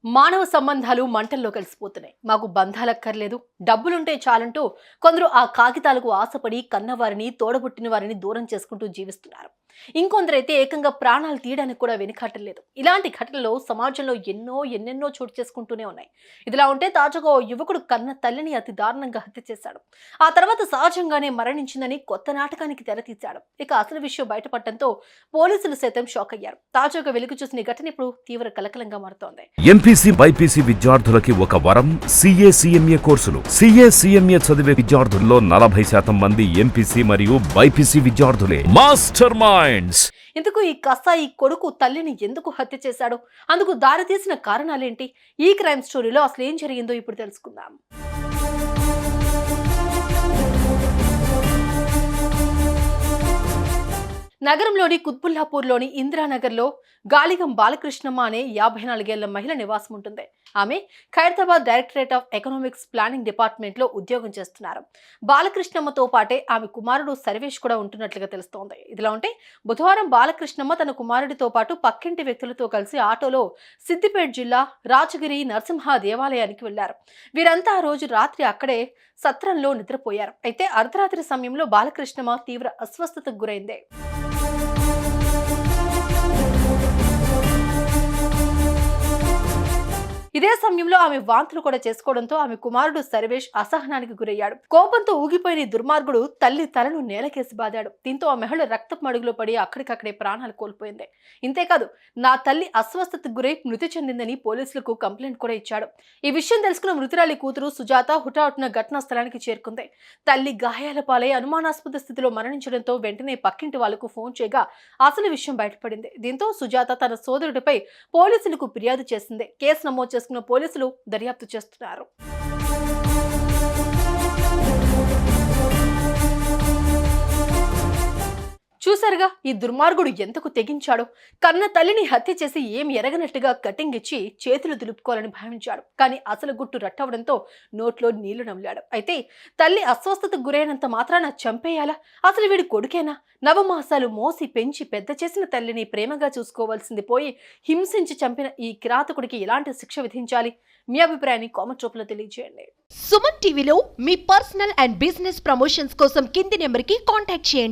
మానవ సంబంధాలు మంటల్లో కలిసిపోతున్నాయి. మాకు బంధాలక్కర్లేదు, డబ్బులుంటే చాలంటూ కొందరు ఆ కాగితాలకు ఆశపడి కన్నవారిని, తోడబుట్టిన వారిని దూరం చేసుకుంటూ జీవిస్తున్నారు. ఇంకొందరైతే ఏకంగా ప్రాణాలు తీయడానికి కూడా వెనుకాటలేదు. ఇలాంటి ఘటనలు సమాజంలో ఎన్నెన్నో చోటు చేసుకుంటూనే ఉన్నాయి. ఇదిలా ఉంటే తాజాగా ఓ యువకుడు కన్న తల్లిని అతి దారుణంగా హత్య చేశాడు. ఆ తర్వాత సహజంగానే మరణించిందని కొత్త నాటకానికి తెరతీశాడు. ఇక అసలు విషయం బయటపడటంతో పోలీసులు సైతం షాక్ అయ్యారు. తాజాగా వెలుగు చూసిన ఈ ఘటన ఇప్పుడు తీవ్ర కలకలంగా మారుతోంది. ఎంపీసీ బైపీసీ విద్యార్థులకి ఒక వరం సిఏ సిఎంఏ కోర్సులు. సిఏ సిఎంఏ చదివే విద్యార్థుల్లో 40% మంది ఎంపీసీ మరియు బైపీసీ విద్యార్థులే. Master Minds. ఇందుకు ఈ కసాయి కొడుకు తల్లిని ఎందుకు హత్య చేశాడు, అందుకు దారితీసిన కారణాలేంటి, ఈ క్రైమ్ స్టోరీలో అసలు ఏం జరిగిందో ఇప్పుడు తెలుసుకుందాం. నగరంలోని కుత్బుల్లాపూర్లోని ఇందిరానగర్లో గాలిగం బాలకృష్ణమ్మ అనే 54 ఏళ్ల మహిళ నివాసం ఉంటుంది. ఆమె Khairatabad directorate of economics planning డిపార్ట్మెంట్లో ఉద్యోగం చేస్తున్నారు. బాలకృష్ణమ్మతో పాటే ఆమె కుమారుడు సర్వేష్ కూడా ఉంటున్నట్లుగా తెలుస్తోంది. ఇదిలా ఉంటే బుధవారం బాలకృష్ణమ్మ తన కుమారుడితో పాటు పక్కింటి వ్యక్తులతో కలిసి ఆటోలో సిద్దిపేట జిల్లా రాజగిరి నరసింహ దేవాలయానికి వెళ్లారు. వీరంతా ఆ రోజు రాత్రి అక్కడే సత్రంలో నిద్రపోయారు. అయితే అర్ధరాత్రి సమయంలో బాలకృష్ణమ్మ తీవ్ర అస్వస్థతకు గురైంది. ఇదే సమయంలో ఆమె వాంతులు కూడా చేసుకోవడంతో ఆమె కుమారుడు సర్వేష్ అసహనానికి గురయ్యాడు. కోపంతో ఊగిపోయిన దుర్మార్గుడు తల్లి తలను నేలకేసి బాదాడు. దీంతో ఆ మహిళ రక్తపు మడుగులో పడి అక్కడికక్కడే ప్రాణాలు కోల్పోయింది. ఇంతేకాదు, నా తల్లి అస్వస్థతకు గురై మృతి చెందిందని పోలీసులకు కంప్లైంట్ కూడా ఇచ్చాడు. ఈ విషయం తెలుసుకున్న మృతురాలి కూతురు సుజాత హుటాహుటిన ఘటనా స్థలానికి చేరుకుంది. తల్లి గాయాల పాలై అనుమానాస్పద స్థితిలో మరణించడంతో వెంటనే పక్కింటి వాళ్లకు ఫోన్ చేయగా అసలు విషయం బయటపడింది. దీంతో సుజాత తన సోదరుడిపై పోలీసులకు ఫిర్యాదు చేసింది. కేసు నమోదు చేసుకున్న పోలీసులు దర్యాప్తు చేస్తున్నారు. చూసారుగా ఈ దుర్మార్గుడు ఎంతకు తెగించాడో. కన్న తల్లిని హత్య చేసి ఏం ఎరగనట్టుగా కటింగ్ ఇచ్చి చేతులు దులుపుకోవాలని భావించాడు. కానీ అసలు గుట్టు రట్టవడంతో నోట్లో నీళ్లు నమిలాడు. అయితే తల్లి అస్వస్థతకు గురైనంత మాత్రాన చంపేయాలా? అసలు వీడి కొడుకేనా? నవమాసాలు మోసి పెంచి పెద్ద చేసిన తల్లిని ప్రేమగా చూసుకోవాల్సింది పోయి హింసించి చంపిన ఈ కిరాతకుడికి ఎలాంటి శిక్ష విధించాలి? మీ అభిప్రాయాన్ని కామెంట్ రూపంలో తెలియజేయండి. సుమన్ టీవీలో మీ పర్సనల్ అండ్ బిజినెస్ ప్రమోషన్స్ కోసం కింది నెంబర్కి కాంటాక్ట్ చేయండి.